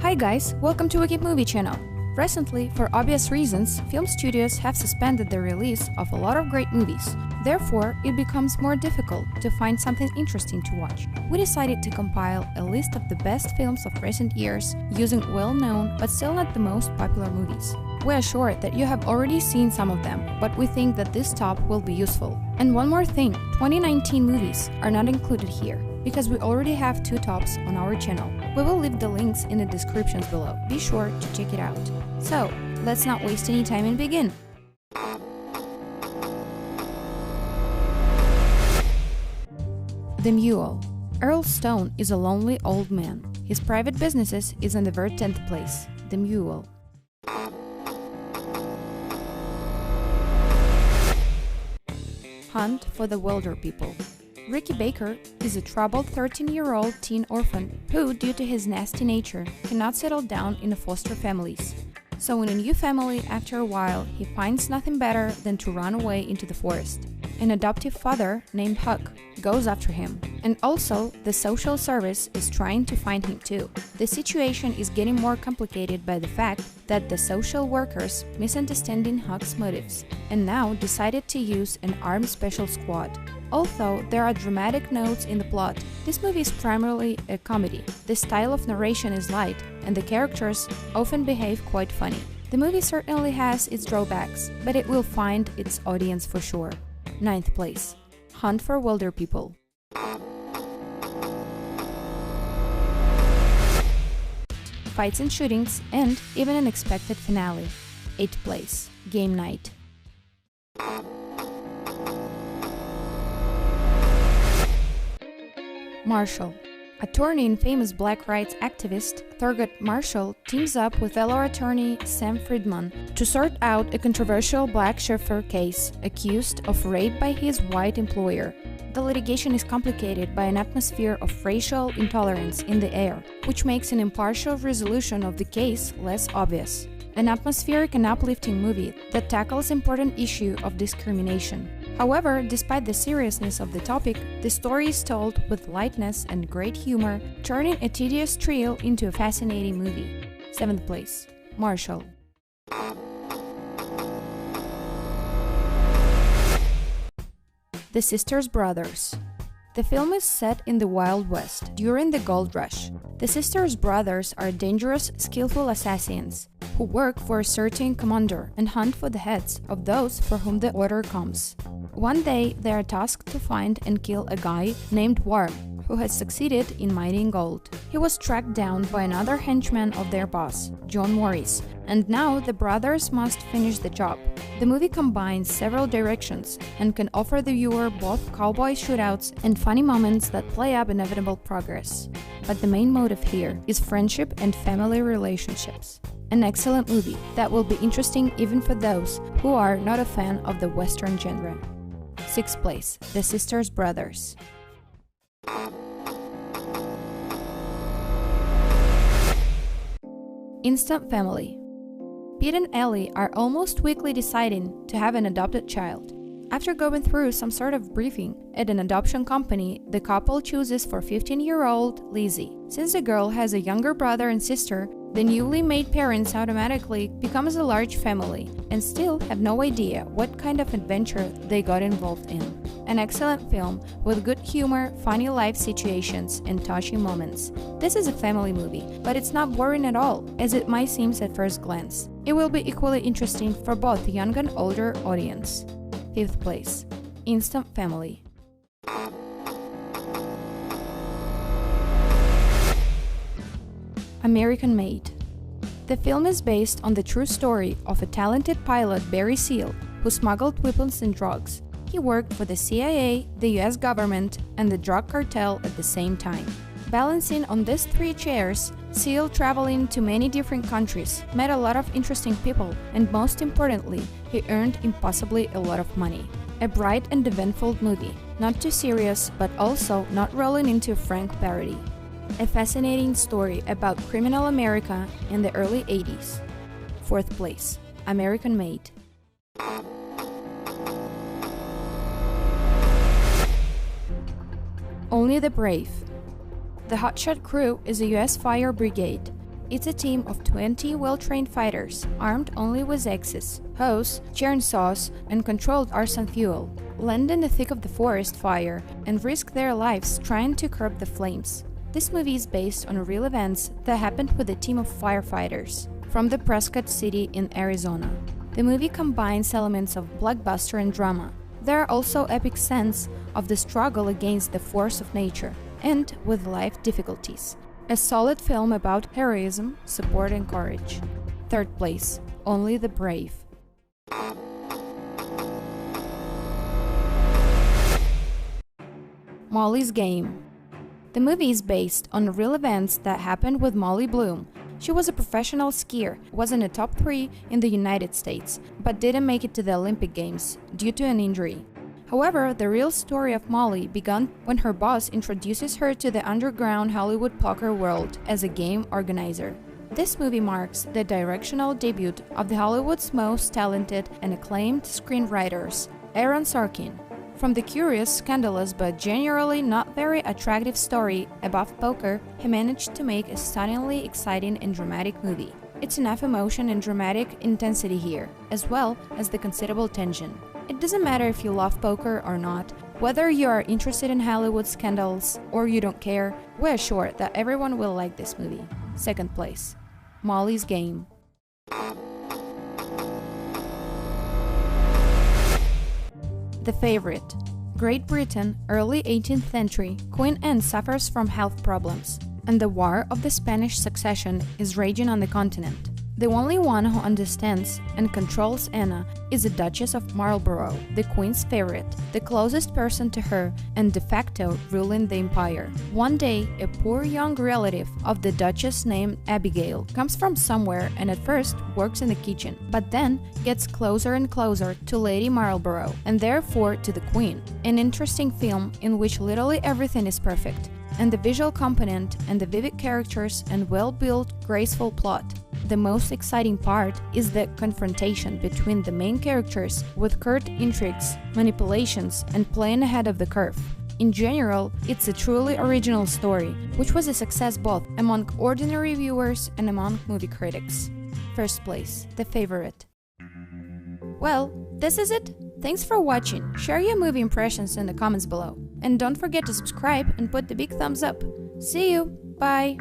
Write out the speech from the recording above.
Hi guys, welcome to Wiki Movie Channel. Recently, for obvious reasons, film studios have suspended the release of a lot of great movies. Therefore, it becomes more difficult to find something interesting to watch. We decided to compile a list of the best films of recent years using well-known but still not the most popular movies. We are sure that you have already seen some of them, but we think that this top will be useful. And one more thing, 2019 movies are not included here, because we already have 2 tops on our channel. We will leave the links in the descriptions below. Be sure to check it out. So, let's not waste any time and begin! The Mule. Earl Stone is a lonely old man. His private businesses is in the very 10th place. The Mule. Hunt for the Wilderpeople. Ricky Baker is a troubled 13-year-old teen orphan who, due to his nasty nature, cannot settle down in a foster families. So in a new family, after a while, he finds nothing better than to run away into the forest. An adoptive father named Huck goes after him, and also the social service is trying to find him too. The situation is getting more complicated by the fact that the social workers misunderstanding Huck's motives and now decided to use an armed special squad. Although there are dramatic notes in the plot, this movie is primarily a comedy. The style of narration is light, and the characters often behave quite funny. The movie certainly has its drawbacks, but it will find its audience for sure. 9th place. Hunt for Wilderpeople. Fights and shootings, and even an expected finale. 8th place. Game Night. Marshall. Attorney and famous black rights activist Thurgood Marshall teams up with fellow attorney Sam Friedman to sort out a controversial black chauffeur case accused of rape by his white employer. The litigation is complicated by an atmosphere of racial intolerance in the air, which makes an impartial resolution of the case less obvious. An atmospheric and uplifting movie that tackles important issue of discrimination. However, despite the seriousness of the topic, the story is told with lightness and great humor, turning a tedious thrill into a fascinating movie. 7th place. Marshall. The Sisters Brothers. The film is set in the Wild West, during the Gold Rush. The Sisters Brothers are dangerous, skillful assassins who work for a certain commander and hunt for the heads of those for whom the order comes. One day, they are tasked to find and kill a guy named Worm, who has succeeded in mining gold. He was tracked down by another henchman of their boss, John Morris, and now the brothers must finish the job. The movie combines several directions and can offer the viewer both cowboy shootouts and funny moments that play up inevitable progress. But the main motive here is friendship and family relationships. An excellent movie that will be interesting even for those who are not a fan of the Western genre. 6th place. The Sisters Brothers. Instant Family. Pete and Ellie are almost weekly deciding to have an adopted child. After going through some sort of briefing at an adoption company, the couple chooses for 15-year-old Lizzie. Since the girl has a younger brother and sister, the newly made parents automatically becomes a large family and still have no idea what kind of adventure they got involved in. An excellent film with good humor, funny life situations, and touching moments. This is a family movie, but it's not boring at all, as it might seem at first glance. It will be equally interesting for both the young and older audience. 5th place. Instant Family. American Made. The film is based on the true story of a talented pilot, Barry Seal, who smuggled weapons and drugs. He worked for the CIA, the US government, and the drug cartel at the same time. Balancing on these 3 chairs, Seal traveling to many different countries, met a lot of interesting people, and most importantly, he earned impossibly a lot of money. A bright and eventful movie, not too serious, but also not rolling into frank parody. A fascinating story about criminal America in the early 80s. 4th place. American Made. Only the Brave. The Hotshot Crew is a US fire brigade. It's a team of 20 well-trained fighters, armed only with axes, hose, chainsaws, and controlled arson fuel, land in the thick of the forest fire and risk their lives trying to curb the flames. This movie is based on real events that happened with a team of firefighters from the Prescott City in Arizona. The movie combines elements of blockbuster and drama. There are also epic scenes of the struggle against the force of nature and with life difficulties. A solid film about heroism, support and courage. Third place, Only the Brave. Molly's Game. The movie is based on real events that happened with Molly Bloom. She was a professional skier, was in the top 3 in the United States, but didn't make it to the Olympic Games due to an injury. However, the real story of Molly began when her boss introduces her to the underground Hollywood poker world as a game organizer. This movie marks the directorial debut of the Hollywood's most talented and acclaimed screenwriters, Aaron Sorkin. From the curious, scandalous, but generally not very attractive story about poker, he managed to make a stunningly exciting and dramatic movie. It's enough emotion and dramatic intensity here, as well as the considerable tension. It doesn't matter if you love poker or not, whether you are interested in Hollywood scandals or you don't care, we're sure that everyone will like this movie. Second place, Molly's Game. The Favorite. Great Britain, early 18th century, Queen Anne suffers from health problems, and the War of the Spanish Succession is raging on the continent. The only one who understands and controls Anna is the Duchess of Marlborough, the Queen's favorite, the closest person to her and de facto ruling the empire. One day, a poor young relative of the Duchess named Abigail comes from somewhere and at first works in the kitchen, but then gets closer and closer to Lady Marlborough and therefore to the Queen. An interesting film in which literally everything is perfect, and the visual component and the vivid characters and well-built, graceful plot. The most exciting part is the confrontation between the main characters with curt intrigues, manipulations, and playing ahead of the curve. In general, it's a truly original story, which was a success both among ordinary viewers and among movie critics. First place, The Favorite. Well, this is it. Thanks for watching. Share your movie impressions in the comments below. And don't forget to subscribe and put the big thumbs up. See you! Bye!